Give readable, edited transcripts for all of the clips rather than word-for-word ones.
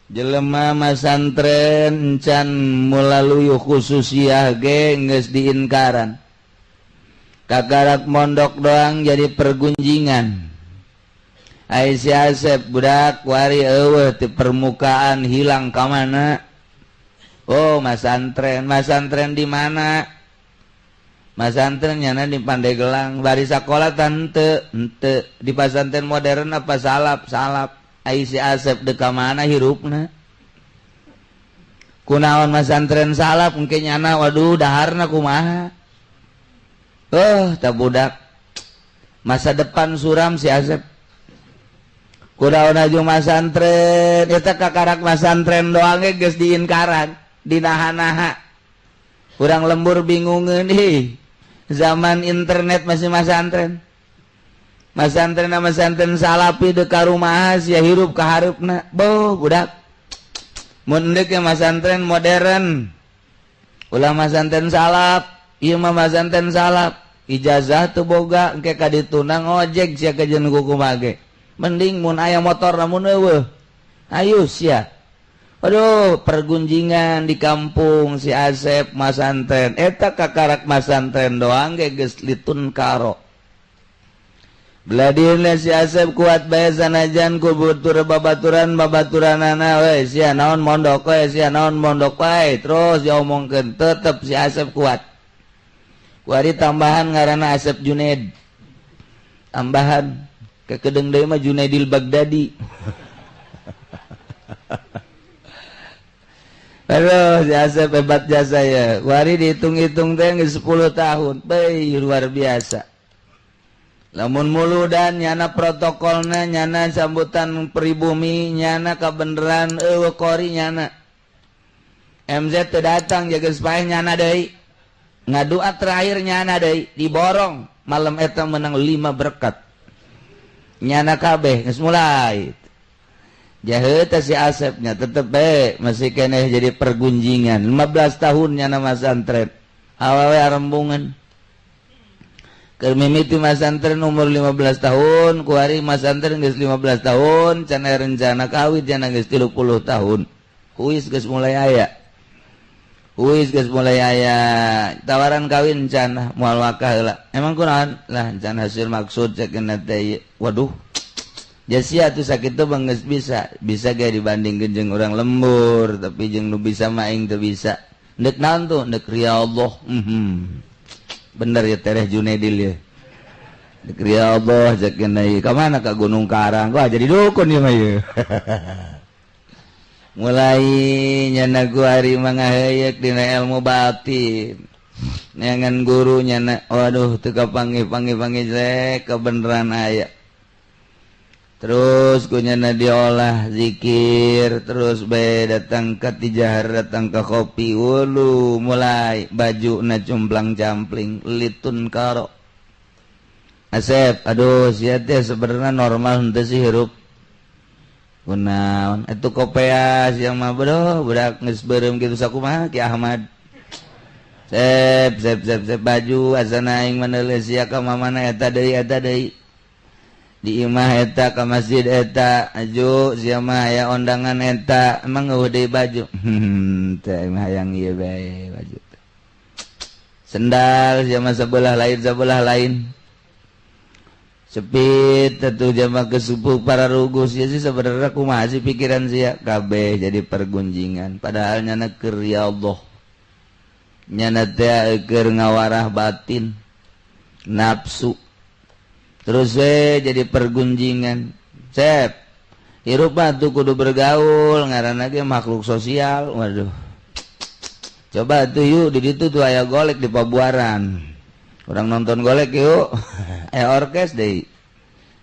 jelema masantren can mulaluyuh khususiyah ge geus diinkaran. Kagarak mondok doang jadi pergunjingan. Ai si Asep budak wari eueuh ti permukaan hilang ka mana? Oh, masantren di mana? Masantren nyana di Pandeglang, bari sakola tante di pasantren modern apa salap. Ai si Asep deka mana hirupna? Kunaon masantren salap engke nyana waduh daharna kumaha? Tak budak masa depan suram si Asep. Kunaon aju masantren eta kakarak masantren doang ge geus diinkaran, dinaha-naha. Kurang lembur bingungeun zaman internet masih masantren. Masantren salapi deka rumaha sia hirup ka hareupna. Boh budak. Mun deuk masantren modern. Ulah masantren salap, ieu mah masantren salap. Ijazah teu boga engke ka ditunang ojek sia kejeun kukumaha ge. Mending mun aya motor namun eueuh. Ayo sia. Aduh, pergunjingan di kampung si Asep masantren. Eta kakarak masantren doang ge geus litun karo. Beladina si Asep kuat bae sanajan ku butur babaturanana we sia naon mondok we sia naon mondok wae terus diomongkeun tetep si Asep kuat. Kuari tambahan ngaranna Asep Junaid. Tambahan kekedeng deui mah Junaidil Baghdadi. Halo, si Asep hebat jasa ya. Kuari dihitung-hitung teh geus 10 tahun. Beuh luar biasa. Lamun muludan nyana protokolna nyana sambutan pribumi nyana kabeneran eueuh kori nyana. MZ teu datang jaga supaya nyana deui. Ngadua terakhir nyana deui diborong malam eta menang 5 berkat. Nyana kabeh geus mulai. Jaheut si Asepnya tetep bae masih keneh jadi pergunjingan. 15 tahun nyana masantren. Awewe arembungan. Keur mimiti masantren umur 15 tahun, kuari masantren geus 15 tahun, can rencana kawin cenah geus 30 tahun. Huis geus mulai aya. Tawaran kawin can moal wakah heula. Emang kunaon? Lah can hasil maksud cekeuna teh. Waduh. Jasia atuh sakitu mah geus bisa ge dibandingkeun jeung urang lembur, tapi jeung nu bisa mah aing teu bisa. Deuk naon tuh? Deuk riyadhah. Bener ya Tereh Junaidil ya. Ya Allah cekeuna ieu. Ka mana ka Gunung Karang? Wah jadi dukun ieu mah ieu. Mulai nyana kuari mangaheyeuk dina ilmu batin. Neangan guru nyana waduh teu kapanggih-panggih rek kebeneran aya. Terus ku nyana diolah zikir, terus bae datang ka tijahar, datang ka kopi, ulu mulai bajuna cumplang-campling, litun karo. Asep, aduh sia teh sebenarnya normal henteu sih hirup. Kunaon? Atuh kopea sia mah beuh budak geus beureum kitu sakumaha Ki Ahmad. Sep baju asana aing maneuleun sia ka mamana eta deui. Di imah eta ka masjid eta aju sia mah aya ondangan eta emang eueuh deui baju teh mah hayang ieu bae baju sendal sia mah sabelah lain cepit atuh jama kesupuh para rugus sia sih sabenerna kumaha sih pikiran sia kabeh jadi pergunjingan padahal nyana keur ya Allah nyana teh keur ngawarah batin nafsu. Terus jadi pergunjingan. Sep, hirup mah tuh kudu bergaul, ngaranna ge makhluk sosial. Waduh. Coba tuh yuk di ditu tuh aya golek di Pabuaran. Urang nonton golek yuk. Aya orkes deui.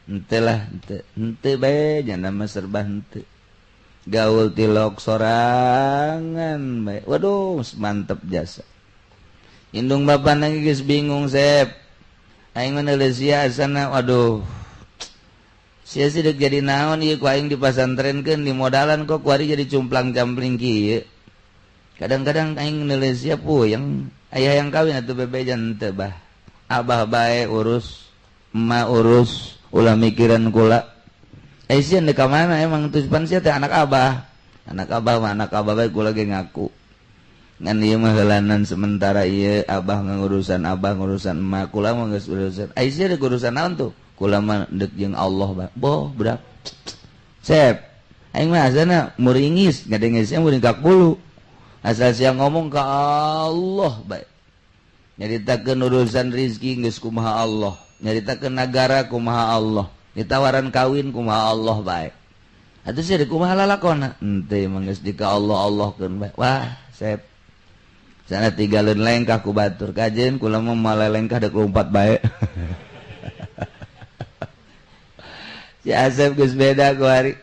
Henteu lah, henteu bae nya mah serba henteu. Gaul tilok sorangan bae. Waduh, mantep jasa. Indung bapana geus bingung, Sep. Aing maneuleun sia asana waduh sia sih deuk jadi naon ieu ku aing dipasantrenkeun di modalan kok kuari jadi cumplang-campling kieu. Kadang-kadang aing maneuleun sia puyeng aya yang kawin atuh bebejan teu bah. Abah bae urus, emak urus, ulah mikiran kula. Sia deuk ka mana emang tujuan sia teh anak abah. anak abah bae kula ge ngaku ngan ieu mah heulanan sementara ieu abah ngurusan emak kula mah geus urusan Aisyah deuk urusan naon tuh kula mah deuk jeung Allah boh budak Sep aing mah asana muringis ngadengesna muring ka kulu asal sia ngomong ka Allah bae nyaritakeun urusan rezeki geus kumaha Allah nyaritakeun nagara kumaha Allah ditawaran kawin kumaha Allah bae atuh sia kumaha lalakonna henteu mah geus di ka Allah-Allahkeun bae wah Sep sana tinggalin lengkah ku batur kajen kula mah malah lengkah dek lompat bae si Asep geus beda ku hari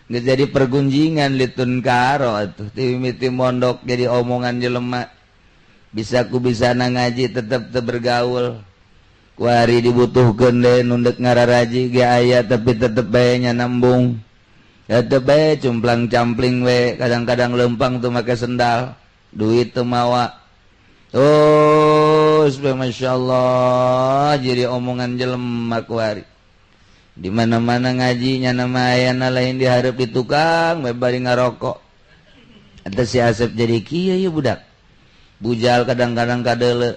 geus jadi pergunjingan litun karo atuh ti mimiti mondok jadi omongan jelema bisa ku bisana ngaji tetep teu bergaul ku hari dibutuhkeun deui nu deuk ngararaji ge aya tapi tetep bae nya nambung tetep bae cumplang campling we kadang-kadang lempang tuh make sendal duit teu mawa Masya Allah jadi omongan jelema ku hari di mana-mana ngajinya nama ayana lain diharap di tukang bari ngarokok eta si Asep jadi kieu ieu budak bujal kadang-kadang kadeule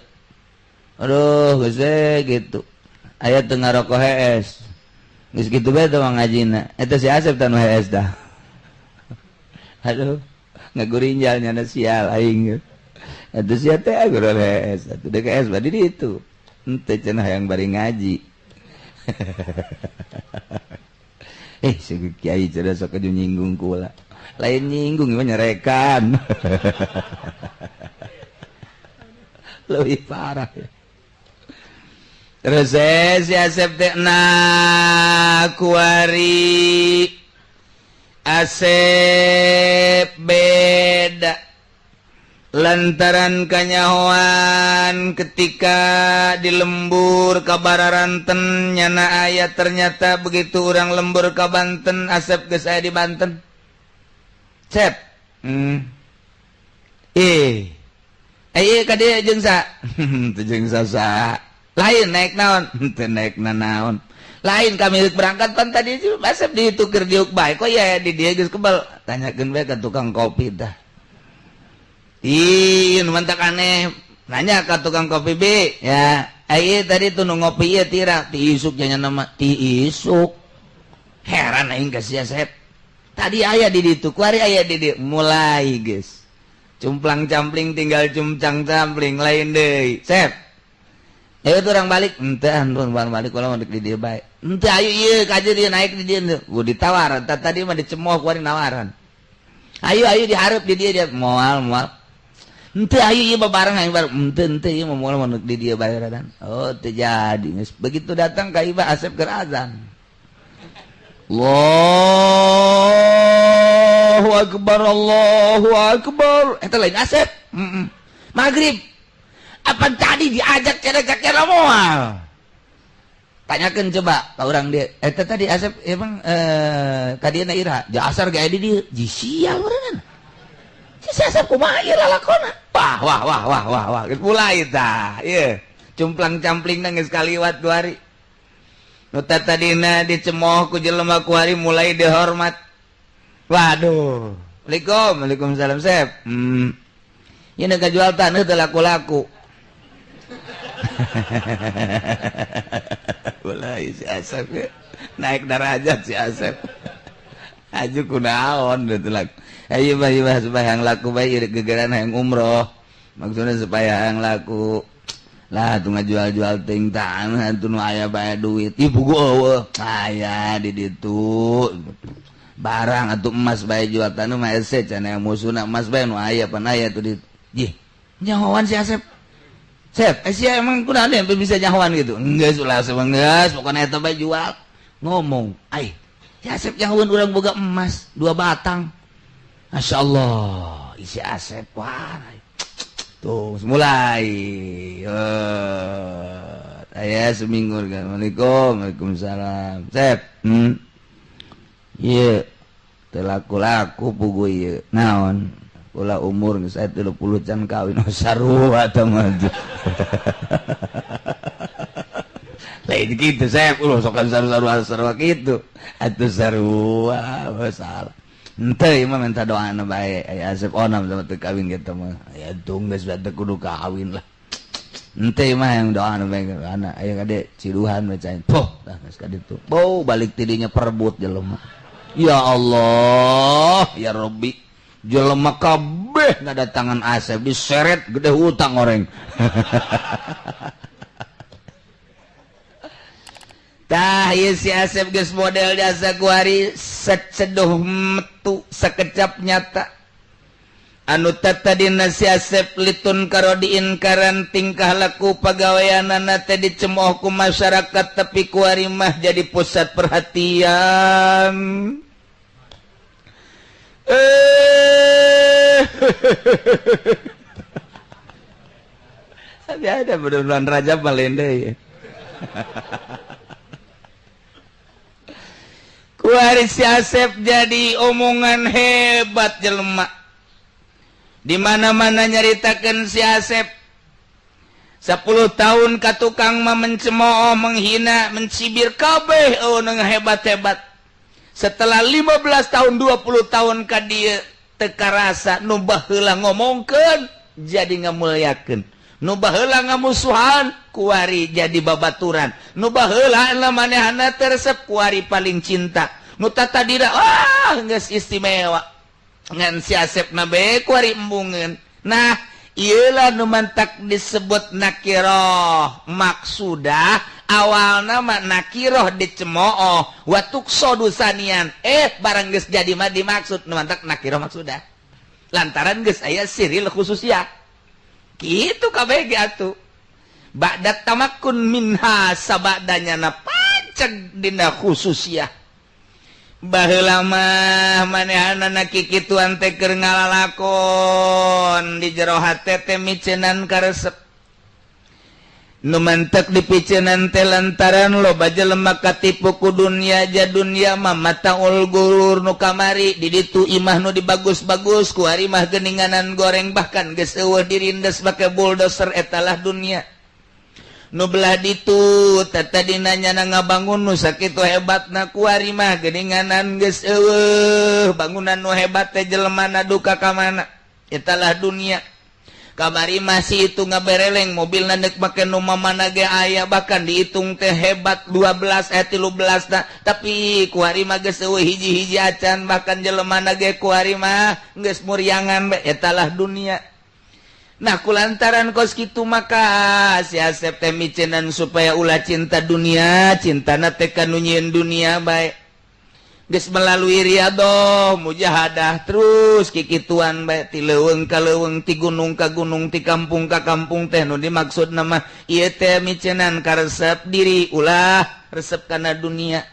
aduh geus gitu aya teu ngarokok hees geus kitu bae teh ngajina eta si Asep tanu hees dah aduh ngagurinjalnya na sial aing atuh sia teh guru hees atuh deuk hees badi ditu henteu cenah hayang bari ngaji si kiai cenah sok nyinggung kula lain nyinggung mah nyerekan leuwih parah ya terus si Asep teh kuari Asep beda lantaran kanyahoan ketika di lembur ka Bararanten nyana aya ternyata begitu orang lembur ka Banten Asep geus aya di Banten Sep ka dieu jeung sa teu jeung sa lain naik naon teu naik naon lain kami berangkat pan tadi Asep ditukir diuk bae kok ya di dia geus kebal tanyakeun bae ka tukang kopi tah ieu mantak aneh nanya ka tukang kopi B ya ieu tadi tuh nu ngopi ieu tira ti isuk nya nama ti isuk heran aing ka si Asep tadi aya di ditu kuari aya di dieu mulai geus cumplang campling tinggal cumcang campling lain deui Sep ayo orang balik henteu antun balik kula mah di dieu bae henteu ayo ieu kaje dia naik di dieu gua ditawar tadi mah dicemoh ku ari nawaran ayo dihareup di dieu dia moal henteu ayo ieu babareng aing bareng henteu ieu mah moal manuk di dieu bae radan oh teu jadi geus begitu datang ka Iba Asep keur azan Allahu akbar eta lain Asep magrib apa tadi diajak cara moal tanyakan coba ka urang dia eta tadi Asep emang kadieuna ira jasar gawe di dieu ji sial urang si Asep kumaha ieu lalakonna wah geus mulai tah ieu cumplang campling geus kaliwat 2 hari nu tadina dicemoh ku jelema ku hari mulai dihormat waduh Waalaikumsalam Sep ieu nu jual taneuh teu laku-laku mulai si Asep ya. Naik derajat si Asep aju kunaon betul ayo bah supaya yang laku baik gegeran yang umroh maksudnya supaya yang laku lah tuh ngajual-jual ting tanah tuh aya bae duit ibu gua aya di ditu barang atau emas bae jual tanah mah ese cenah musuhna emas bae nu aya pan aya tuh di jih nyahoan si Asep Sep, sia emang kunaon yang bisa nyahoan gitu? Enggak ulah sebengas, pokoknya eta bae jual. Ngomong, "Ai, si Asep nyahoan urang boga emas 2 batang." Masyaallah, isi Asep wah. Tuh, mulai. Aya seminggu kan. Waalaikumsalam. Sep. Ieu teu laku-laku pugu ieu. Naon? Kula umur geus 30 can kawin sarua tah mah. Lain kitu Sep, sok sarua kitu. Atuh sarua masalah. Henteu mah minta doana bae aya Asep Onam sama teu kawin kitu mah. Aya tung geus teu kudu kawin lah. Henteu mah yang doana bae anak aya kade ciduhan bacain. Poh, dah geus ka ditu. Boh balik tidinya perebut jelema. Ya Allah, ya Rabbi. Jelema kabeh ngadatangan Asep diseret gede hutang oreng. Tah ieu si Asep geus model jasa kuari seduh metu sakecap nyata. Anu tatadina si Asep litun karodiin karan tingkah laku pagaweanana teh dicemooh ku masyarakat tapi kuari mah jadi pusat perhatian. Ada bulan Rajab Malende ya. Kuari si Asep jadi omongan hebat jelema. Di mana-mana nyaritakeun si Asep 10 tahun ka tukang mah mencemooh, menghina, mencibir kabeh nu hebat-hebat. Setelah 15 tahun 20 tahun ka dieu teu karasa nu baheula ngomongkeun jadi ngamulyakeun. Nu baheula ngamusuhan kuari jadi babaturan. Nu baheula manehna teh resep kuari paling cinta. Nu tatadina geus istimewa. Ngan si Asep na be kuari embungeun. Nah, ieulah nu mantak disebut nakiroh maksudah. Awalna mah nakiroh dicemooh wa tuqsadu sanian. Barang geus jadi mah dimaksud nu mantak nakiroh maksudah. Lantaran geus aya siril khususiyah. Kitu kabeh ge atuh. Ba'da tamakkun minha sabadanya na panceg dina khususiyah. Baheula mah manehanana kikituan teh keur ngalalakon di jero hate teh micenan karesep. Nu mantek dipiceunan teh lantaran loba jelema katipu ku dunya ja dunya mah mataul gurur nu kamari di ditu imah nu dibagus-bagus ku ari mah geuninganan goreng bahkan geus eueuh dirindes make bulldozer etalah dunya. Nu belah ditu tatadina nyana ngabangun nu sakitu hebatna kuari mah geuninganan geus eueuh bangunan nu hebat teh jelemana duka ka mana etalah dunia. Kamari masih itu ngabereleng mobilna neuk make nu mamana ge aya bahkan dihitung teh hebat 12 13 na tapi kuari mah geus eueuh hiji-hiji acan bahkan jelemana ge kuari mah geus muriangan be etalah dunia. Nah kulantaran kos kitu maka si Asep teh micenan supaya ulah cinta dunia, cintana teh ka nu nyieun dunia bae. Geus melalui riyadhah, mujahadah terus kikituan bae ti leuweung ka leuweung, ti gunung ka gunung, ti kampung ka kampung teh nu dimaksudna mah ieu teh micenan karesep diri ulah resep kana dunia.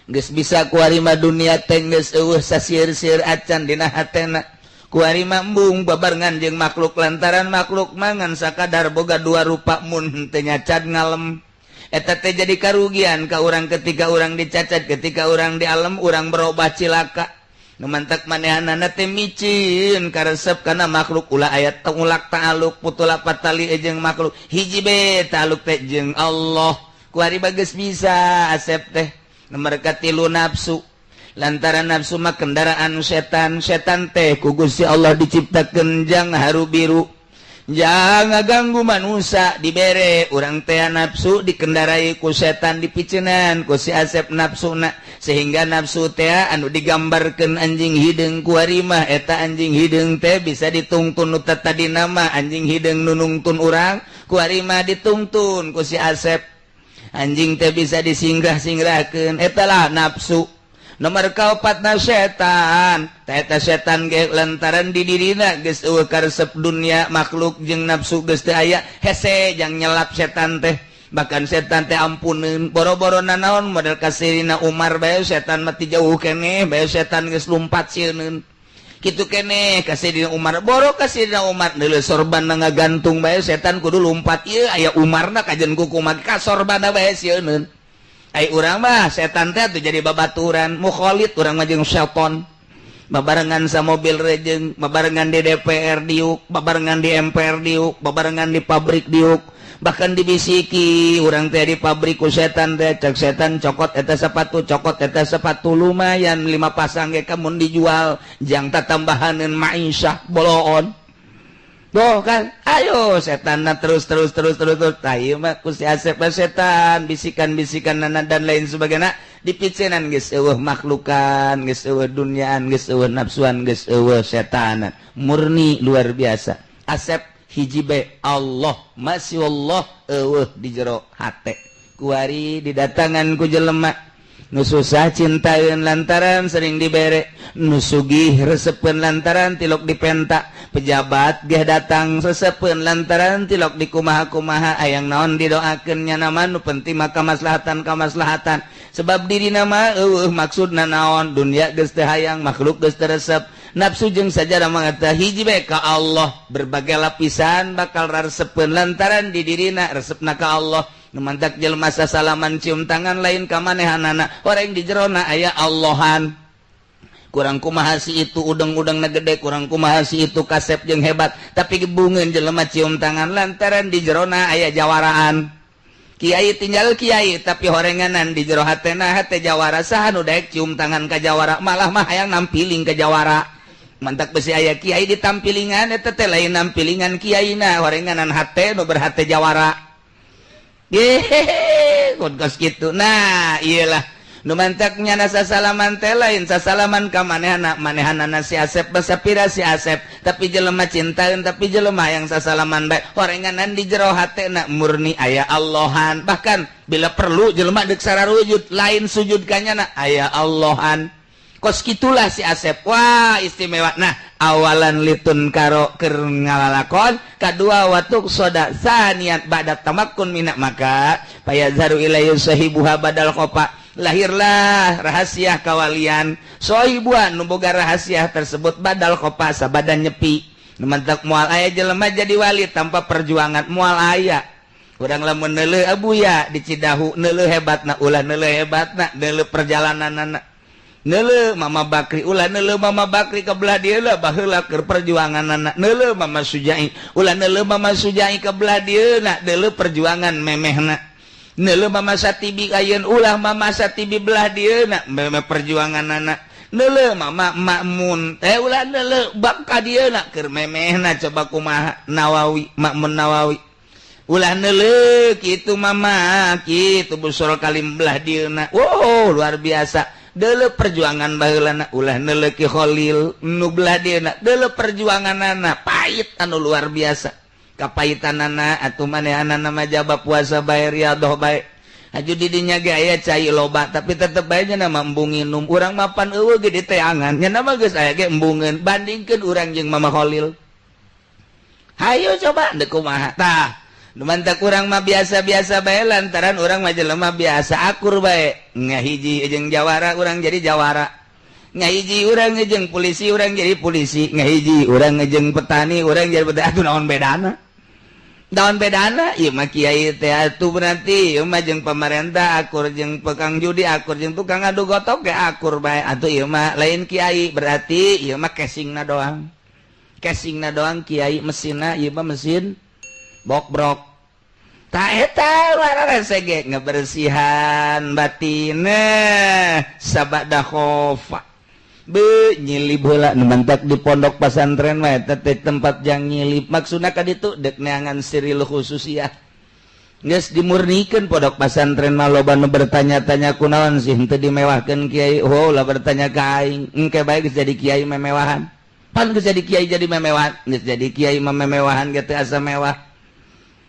Geus bisa kuari mah dunia teh geus eueuh sasieur-sieur acan dina hatena. Kuari mambung babarengan jeung makhluk lantaran makhluk mangan sakadar boga dua rupa mun teu nyacad ngalem. Eta teh jadi karugian ka urang ketika urang dicacat, ketika urang di alam urang berubah cilaka. Nu mantak manehanana teh micin karesep kana makhluk ulah ayat tengulak ta'aluk putulapat tali jeung makhluk. Hiji be ta'aluk teh jeung Allah. Kuari bageus bisa Asep teh nomor katilu nafsu. Lantaran nafsu mah kendaraan setan. Setan teh ku Gusti Allah diciptakeun jang haru biru. Jang ngaganggu manusia dibere urang teh nafsu dikendarai ku setan dipiceunan ku si Asep nafsuna sehingga nafsu teh anu digambarkeun anjing hideung ku ari mah eta anjing hideung teh bisa ditungtun nu tatadina mah anjing hideung nu nungtun urang ku ari mah ditungtun ku si Asep. Anjing teh bisa disingrah-singrahkeun etalah nafsu. Nomor kaopatna setan. Eta setan ge lantaran di dirina geus eueuh karesep dunia makhluk jeung nafsu geus teu aya hese jang nyelap setan teh. Bahkan setan teh ampuneun boro-boro nanaon model kasirina Umar bae setan mah ti jauh keneh bae setan geus lumpat sieun. Kitu keneh kasirina Umar boro kasirina Umar deuleu sorban ngagantung bae setan kudu lumpat ieu aya Umarna kajen kuku mah ka sorbanna bae sieun. Ai urang mah setan teh tuh jadi babaturan mukhalid urang mah jeung setan. babarengan sa mobil rejeng, babarengan di DPR diuk, babarengan di MPR diuk, babarengan di pabrik diuk, bahkan dibisiki urang teh di pabrik ku setan teh, cek setan cokot eta sepatu lumayan 5 pasang ge kamun dijual jang tambahaneun ma'isyah boloon. Tuh kan, ayo setan terus ieu mah ku si Asep setan bisikan-bisikan dan lain sebagainya dipicinan geus eueuh makhlukan, geus eueuh dunyaan, geus eueuh nafsuan, geus eueuh setanan. Murni luar biasa. Asep hiji be Allah, masya Allah eueuh di jero hate. Kuari didatangan ku jelema nu susah cintaeun lantaran sering dibere, nu sugih resepeun lantaran tilok dipenta, pejabat geh datang resepeun lantaran tilok dikumaha-kumaha, hayang naon didoakeun nya nama nu penting mah kamaslahatan sebab dirina mah eueuh maksudna naon, dunia geus teu hayang, makhluk geus teu resep, nafsu jeung sajarah mangata hiji bae ka Allah, berbagai lapisan bakal raresepeun lantaran di dirina resepna ka Allah. Numantak jelema sasalaman cium tangan lain ka manehanana orang di jerona aya Allahan. Kurang kumaha si itu udeng-udengna gede, kurang kumaha si itu kasep jeung hebat, tapi gebungeun jelema cium tangan lantaran di jerona aya jawaraan. Kiai tinggal kiai tapi horenganan di jero hatena hate jawara, saha nu daek cium tangan ka jawara, malah mah hayang nampiling ka jawara. Mantak besi aya kiai ditampilingan eta teh lain nampilingan kiaina, horenganan hate nu berhate jawara. Kos gitu. Nah iyalah nu mantaknya nasa salaman teh lain sasalaman ka manehanana si Asep basapira si Asep, tapi jelema cintaeun, tapi jelema yang sasalaman bae horenganan di jero hatena murni aya Allahan. Bahkan bila perlu jelema deuk sararujud lain sujud kanyana aya Allahan. Kos gitulah si Asep, wah istimewa. Nah awalan litun karo keur ngalalakon, kadua watuk soda saniat ba'da tamakkun minak, maka payazharu ilayhi sahibuha badal qopa, lahirlah rahasia kawalian sahibuha nu boga rahasia tersebut badal qopa sabada nyepi. Numantak moal aya jelema jadi wali tanpa perjuangan moal aya. Urang lamun neuleuh abuya di Cidahu neuleuh hebatna, ulah neuleuh hebatna neuleuh perjalananna. Neuleuh Mama Bakri, ulah neuleuh Mama Bakri ka belah dieu lah baheula keur perjuanganna. Neuleuh Mama Sujai, ulah neuleuh Mama Sujai ka belah dieu na neuleuh perjuangan memehna. Neuleuh Mama Satibi ayeun, ulah Mama Satibi belah dieu na memeh perjuanganna. Neuleuh Mama Makmun, ulah neuleuh bab ka dieu na keur memehna, coba kumaha Nawawi, Makmun Nawawi. Ulah neuleuh kitu Mama, kitu busul kalim belah dieu na. Wow, luar biasa. Deuleuh perjuangan baheulana, ulah neuleuh Ki Khalil nu belah dieuna, deuleuh perjuanganana pahit anu luar biasa. Kapahitanana atuh manehanana mah jaba puasa bae riyadhah bae. Aju di dinya ge aya cai loba, tapi tetep bae nya mah embung nginum. Urang mapan eueuh ge di teangan, nya mah geus aya ge embungeun. Bandingkeun urang jeung Mama Khalil. Hayu coba deuk kumaha. Tah numantak urang mah biasa-biasa bae lantaran urang mah jelema biasa akur bae. Ngahiji jeung jawara urang jadi jawara. Ngahiji urang jeung polisi urang jadi polisi. Ngahiji urang jeung petani urang jadi petani. Atuh naon bedana? Naon bedana? Ieu mah kiai teh atuh berarti ieu mah jeung pamarentah akur jeung tukang judi akur jeung tukang adu gotok ge akur bae. Atuh ieu mah lain kiai, berarti ieu mah casingna doang. Casingna doang kiai, mesinna ieu mah mesin bok-brok. Tak eta wararese ge ngebersihan batinna sabada khofa. Be nyilib heula nu mantak di pondok pesantren mah eta teh tempat jang nyilib. Maksudna ka ditu deuk neangan siril khususiyah. Geus dimurnikeun pondok pesantren mah loba nu bertanya-tanya kunaon sih henteu dimewahkeun kiai. Oh, ulah bertanya ka aing, engke bae geus jadi kiai memewahan. Pan geus jadi kiai jadi memewahan, geus jadi kiai memewahan ge teu asa mewah.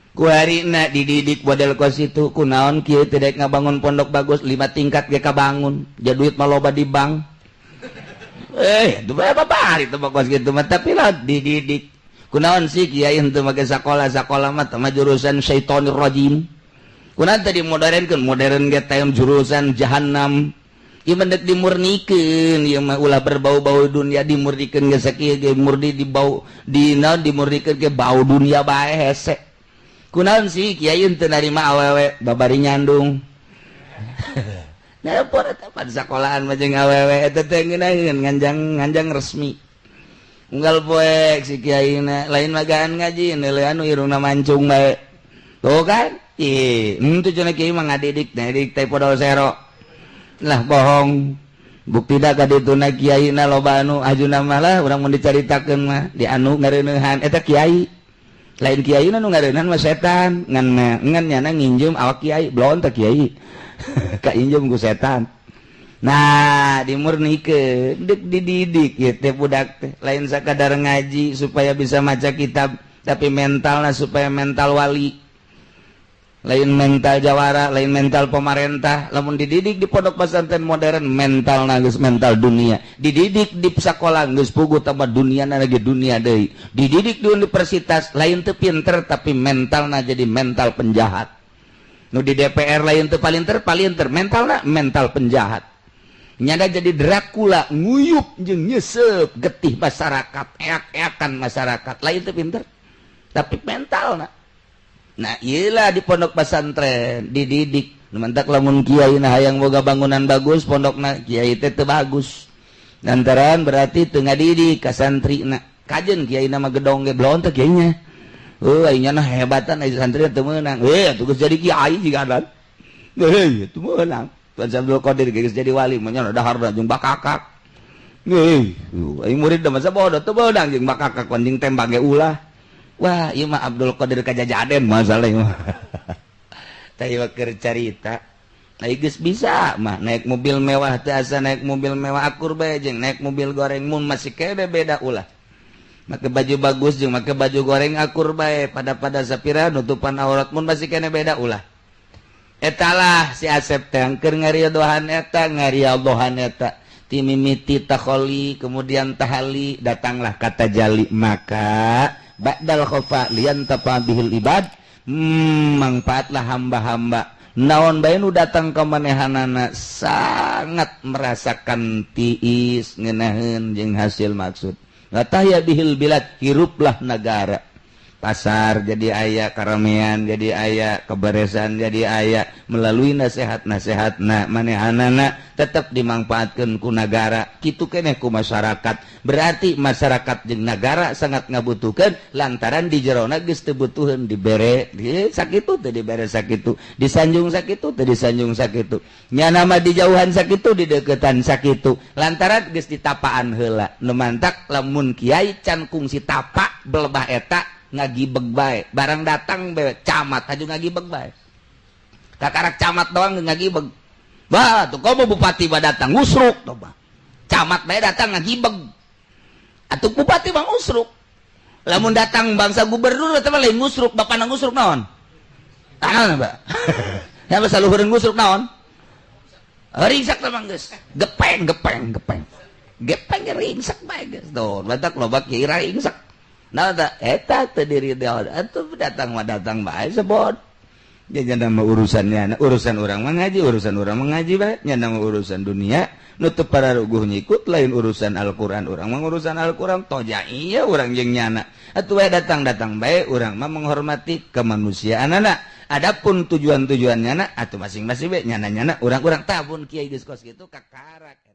Ku harina dididik model kos itu kunaon kieu teh daek ngabangun pondok bagus 5 tingkat ge kabangun, ja duit mah loba di bank. Itu berapa hari itu kos gitu mah, tapi lah dididik. Kunaon sih kiai henteu make sakola mah teh jurusan syaitonir rajim. Kunaon teh dimodernkeun, modern ge teh jurusan jahannam. Ieu mah deuk dimurnikeun, ieu mah ulah berbau-bau dunia dimurnikeun ge sakieu ge murni dibau dina dimurnikeun ge bau dunia bae hese. Kunaon sih kiai teu narima awewe babari nyandung. nelpon eta pada sekolahan mah jeung awewe eta teh ngeunaheun nganjang resmi. Unggal poek si kiaina lain magaan ngaji neuleuh anu irungna mancung bae. Tuh kan? Itu cenah kiai mah ngadidik teh podol sero. Lah bohong. Bukti dah kadituna kiaina loba anu ajuna mah lah urang mun dicaritakeun mah di anu ngareuneuhan eta kiai. Lain kiai nu ngareuneuhan mah setan ngan nyana nginjem awak kiai belon teh kiai. Ka injem ku setan. Nah, dimurnikeun deuk dididik ieu teh budak teh lain sakadar ngaji supaya bisa maca kitab tapi mentalna supaya mental wali. Lain mental jawara, lain mental pemerintah. Lamun dididik di pondok pesantren modern mentalna geus mental dunia. Dididik di sakola geus puguh tambah duniana lagi dunia deui. Dididik di universitas lain teu pinter tapi mentalna jadi mental penjahat. Nu di DPR lain teu palinter mentalna mental penjahat. Nyada jadi Dracula nguyup jeung nyesep getih masyarakat, eak-eakan masyarakat. Lain teu pinter tapi mentalna. Nah iyalah di pondok pesantren dididik mantak lamun kiai nah hayang boga bangunan bagus pondokna kiai teh teu bagus lantaran berarti teu ngadidik ka santrina kajen kiai nama gedong ge belon teh kiainya nya nah hebatan aya santri teu meunang atuh geus jadi kiai jiganan teu meunang Tuan Abdul Qadir geus jadi wali mah nya daharna jeung bakakak ai murid mah sabodo teu meunang jeung bakakak anjing tembak ge ulah. Wah, ieu mah Abdul Qadir kajajaden masalah mah. Tah ieu keur carita. Ai geus bisa mah naik mobil mewah teh asa naik mobil mewah akur bae jeung naik mobil goreng mun masih kede beda ulah. Make baju bagus jeung make baju goreng akur bae pada sapira nutupan aurat mun masih kene beda ulah. Etalah si Asep teh keur ngariadohan eta ti mimiti takholi kemudian tahali datanglah kata jali maka ba'dal khofa lian tapabihil ibad manfaatlah hamba-hamba naon bae nu datang ka manehanana sangat merasakan tiis ngeunaheun jeung hasil maksud latahya bihil bilad hiruplah negara pasar jadi aya karamean jadi aya keberesan jadi aya melalui nasihat-nasihatna manehanana tetap dimanfaatkeun ku negara kitu keneh ku masyarakat berarti masyarakat jeung negara sangat ngabutuhkeun lantaran di jerona geus teu butuheun dibere sakitu teh dibere sakitu disanjung sakitu teh disanjung sakitu nyana mah di jauhan sakitu di deukeutan sakitu lantaran geus ditapaan heula nu mantak lamun kiai can kungsi tapa belebah eta ngagibeg bae barang datang bae camat aju ngagibeg bae kakarak camat doang ngagibeg bah tuh kamu bupati bah datang ngusruk tuh bah camat bae datang ngagibeg atuh bupati bang ngusruk lamun datang bangsa gubernur eta mah lain ngusruk bapana ngusruk naon naon bah ya basa luhureun ngusruk naon ringsak teh mah geus gepeng ringsak bae geus tuh batak loba kieu ringsak. Nah, eta terdiri dia atuh datang bae sebot. Jadi nama urusannya, urusan orang mengaji bae, nama urusan dunia, nutup para ruguh nyikut lain urusan Al-Qur'an orang mengurusan Al-Qur'an toja iya orang jeung nyana. Atuh datang bae orang mah menghormati kemanusiaan anak. Adapun tujuan-tujuannya atuh masing-masing bae nyana-nyana urang-urang tabun kiai geus kos kitu kakarak